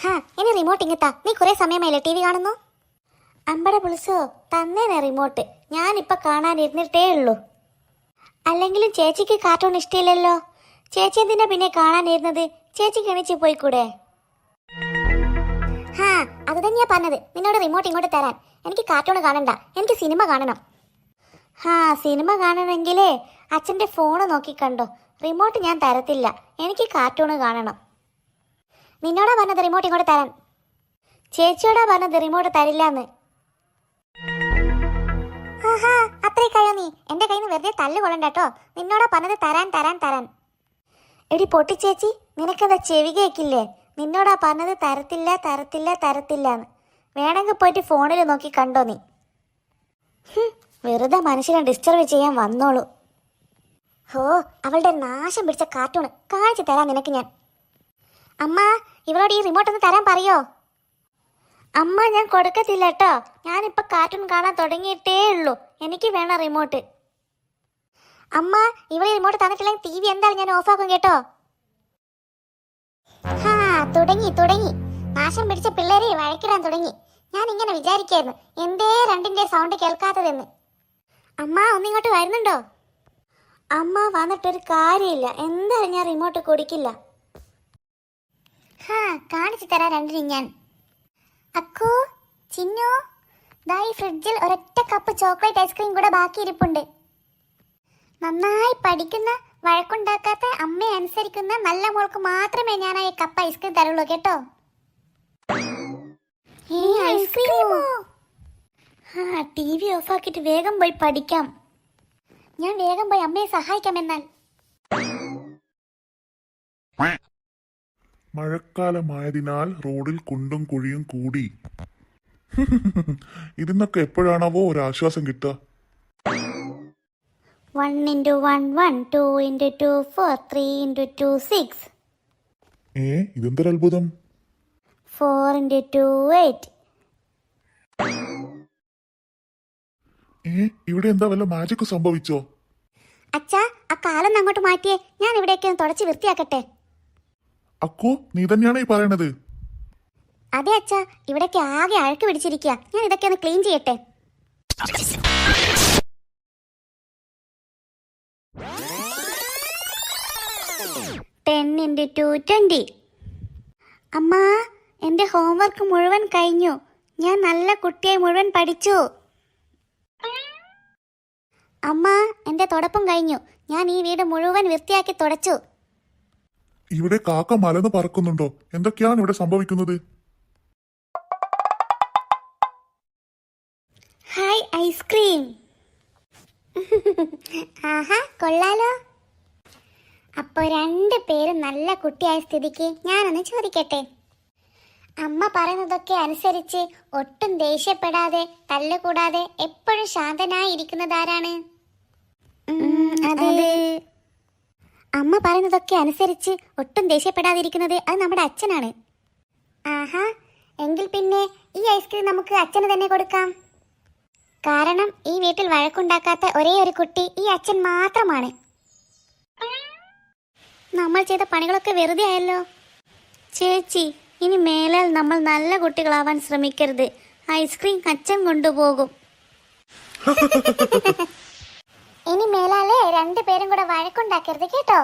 ഹാ ഇനി റിമോട്ട് ഇങ്ങത്താ. നീ കുറെ സമയമായില്ലേ ടി വി കാണുന്നു? അമ്പട പുളിസോ, തന്നേനെ റിമോട്ട്. ഞാനിപ്പോൾ കാണാനിരുന്നിട്ടേ ഉള്ളൂ. അല്ലെങ്കിലും ചേച്ചിക്ക് കാർട്ടൂൺ ഇഷ്ടമില്ലല്ലോ. ചേച്ചി എന്തിനാ പിന്നെ കാണാനിരുന്നത്? ചേച്ചിക്ക് എണീച്ച് പോയിക്കൂടെ? ഹാ അത് തന്നെയാ പറഞ്ഞത്, നിന്നോട് റിമോട്ട് ഇങ്ങോട്ട് തരാൻ. എനിക്ക് കാർട്ടൂൺ കാണണ്ട, എനിക്ക് സിനിമ കാണണം. ഹാ സിനിമ കാണണമെങ്കിലേ അച്ഛൻ്റെ ഫോണ് നോക്കിക്കണ്ടോ. റിമോട്ട് ഞാൻ തരത്തില്ല, എനിക്ക് കാർട്ടൂൺ കാണണം. നിന്നോടാ പറഞ്ഞത് റിമോട്ട് ഇങ്ങോട്ട് തരാൻ. ചേച്ചിയോടാ പറഞ്ഞത് റിമോട്ട് തരില്ലാന്ന്. ആഹാ അത്രേ കഴിയോ നീ? എൻ്റെ കയ്യിൽ നിന്ന് വെറുതെ തല്ല് കൊള്ളണ്ടോ. നിന്നോടാ പറഞ്ഞത് തരാൻ തരാൻ തരാൻ. എടി പൊട്ടി ചേച്ചി, നിനക്കെന്താ ചെവി കേൾക്കില്ലേ? നിന്നോടാ പറഞ്ഞത് തരത്തില്ല തരത്തില്ല തരത്തില്ലാന്ന്. വേണമെങ്കിൽ പോയിട്ട് ഫോണിൽ നോക്കി കണ്ടോ നീ. വെറുതെ മനുഷ്യനെ ഡിസ്റ്റർബ് ചെയ്യാൻ വന്നോളൂ. ഹോ അവളുടെ നാശം പിടിച്ച കാർട്ടൂൺ കാണിച്ചു തരാം നിനക്ക് ഞാൻ. അമ്മ ഇവളോട് ഈ റിമോട്ട് ഒന്ന് തരാൻ പറയോ? അമ്മ ഞാൻ കൊടുക്കത്തില്ല കേട്ടോ. ഞാനിപ്പോൾ കാർട്ടൂൺ കാണാൻ തുടങ്ങിയിട്ടേ ഉള്ളൂ. എനിക്ക് വേണം റിമോട്ട്. അമ്മ ഇവളെ റിമോട്ട് തന്നിട്ടില്ലെങ്കിൽ ടി വി എന്തായാലും ഞാൻ ഓഫാക്കും കേട്ടോ. ഹാ തുടങ്ങി തുടങ്ങി. നാശം പിടിച്ച പിള്ളേരെ വഴക്കിടാൻ തുടങ്ങി. ഞാൻ ഇങ്ങനെ വിചാരിക്കായിരുന്നു എന്തേ രണ്ടിൻ്റെ സൗണ്ട് കേൾക്കാത്തതെന്ന്. അമ്മ ഒന്നിങ്ങോട്ട് വരുന്നുണ്ടോ? അമ്മ വന്നിട്ടൊരു കാര്യമില്ല. എന്തായാലും ഞാൻ റിമോട്ട് കൊടുക്കില്ല. ഹാ കാണിച്ചു തരാം രണ്ടിനും ഞാൻ. അക്കോ ചിന്നു, ദാ ഈ ഫ്രിഡ്ജിൽ ഒരൊറ്റ കപ്പ് ചോക്ലേറ്റ് ഐസ്ക്രീം കൂടെ ബാക്കി ഇരിപ്പുണ്ട്. നന്നായി പഠിക്കുന്ന, വഴക്കുണ്ടാക്കാത്ത, അമ്മയെ അനുസരിക്കുന്ന നല്ല മോൾക്ക് മാത്രമേ ഞാൻ ഈ കപ്പ് ഐസ്ക്രീം തരുള്ളൂ കേട്ടോ. ഐസ്ക്രീമോ? ഹാ ടി വി ഓഫാക്കിയിട്ട് വേഗം പോയി പഠിക്കാം. ഞാൻ വേഗം പോയി അമ്മയെ സഹായിക്കാം. എന്നാൽ മഴക്കാലമായതിനാൽ റോഡിൽ കുണ്ടും കുഴിയും കൂടി. ഇതിന്നൊക്കെ എപ്പോഴാണാവോ ഒരാശ്വാസം കിട്ടുക? 1 × 1 1, 2 × 2 4, 3 × 2 6. ഇതെന്തൊരത്ഭുതം! 4 × 2 8. ഇവിടെ എന്താ വല്ല മാജിക് സംഭവിച്ചോ? അച്ഛാ ആ കാലം അങ്ങോട്ട് മാറ്റിയേ. ഞാൻ ഇവിടേക്ക് ഒന്ന് തുടച്ച് വൃത്തിയാക്കട്ടെ. അക്കു നീ തന്നെയാണ് ഈ പറയണത്? അതെ അച്ഛാ, ഇവിടേക്ക് ആകെ അഴുക്ക് പിടിച്ചിരിക്കുക. ഞാൻ ഇതൊക്കെ ഒന്ന് ക്ലീൻ ചെയ്യട്ടെ. ടെൻ × 2 20. അമ്മ എൻ്റെ ഹോംവർക്ക് മുഴുവൻ കഴിഞ്ഞു. ഞാൻ നല്ല കുട്ടിയായി മുഴുവൻ പഠിച്ചു. അമ്മ എൻ്റെ തുടപ്പും കഴിഞ്ഞു. ഞാൻ ഈ വീട് മുഴുവൻ വൃത്തിയാക്കി തുടച്ചു. ഇവിടെ കാക്ക മലന്ന് പറക്കുന്നുണ്ടോ? എന്തൊക്കെയാണ് ഇവിടെ സംഭവിക്കുന്നത്? Hi ice cream. ആഹാ കൊള്ളാലോ. അപ്പോൾ 2 പേരും നല്ല കുട്ടിയായ സ്ഥിതിക്ക് ഞാനൊന്ന് ചോദിക്കട്ടെ. അമ്മ പറയുന്നതൊക്കെ അനുസരിച്ച് ഒട്ടും ദേഷ്യപ്പെടാതെ തല്ലുകൂടാതെ എപ്പോഴും ശാന്തനായി ഇരിക്കുന്നതാരാണ്? അമ്മ പറയുന്നതൊക്കെ അനുസരിച്ച് ഒട്ടും ദേഷ്യപ്പെടാതിരിക്കുന്നത് അത് നമ്മുടെ അച്ഛനാണ്. ആഹാ എങ്കിൽ പിന്നെ ഈ ഐസ്ക്രീം നമുക്ക് അച്ഛന് തന്നെ കൊടുക്കാം. കാരണം ഈ വീട്ടിൽ വഴക്കുണ്ടാക്കാത്ത ഒരേ ഒരു കുട്ടി ഈ അച്ഛൻ മാത്രമാണ്. നമ്മൾ ചെയ്ത പണികളൊക്കെ വെറുതെ ആയല്ലോ. ചേച്ചി ഇനി മേലാൽ നമ്മൾ നല്ല കുട്ടികളാവാൻ ശ്രമിക്കരുത്. ഐസ്ക്രീം അച്ഛൻ കൊണ്ടുപോകും. ഇനി മേലാലേ 2 പേരും കൂടെ വഴക്കുണ്ടാക്കരുത് കേട്ടോ.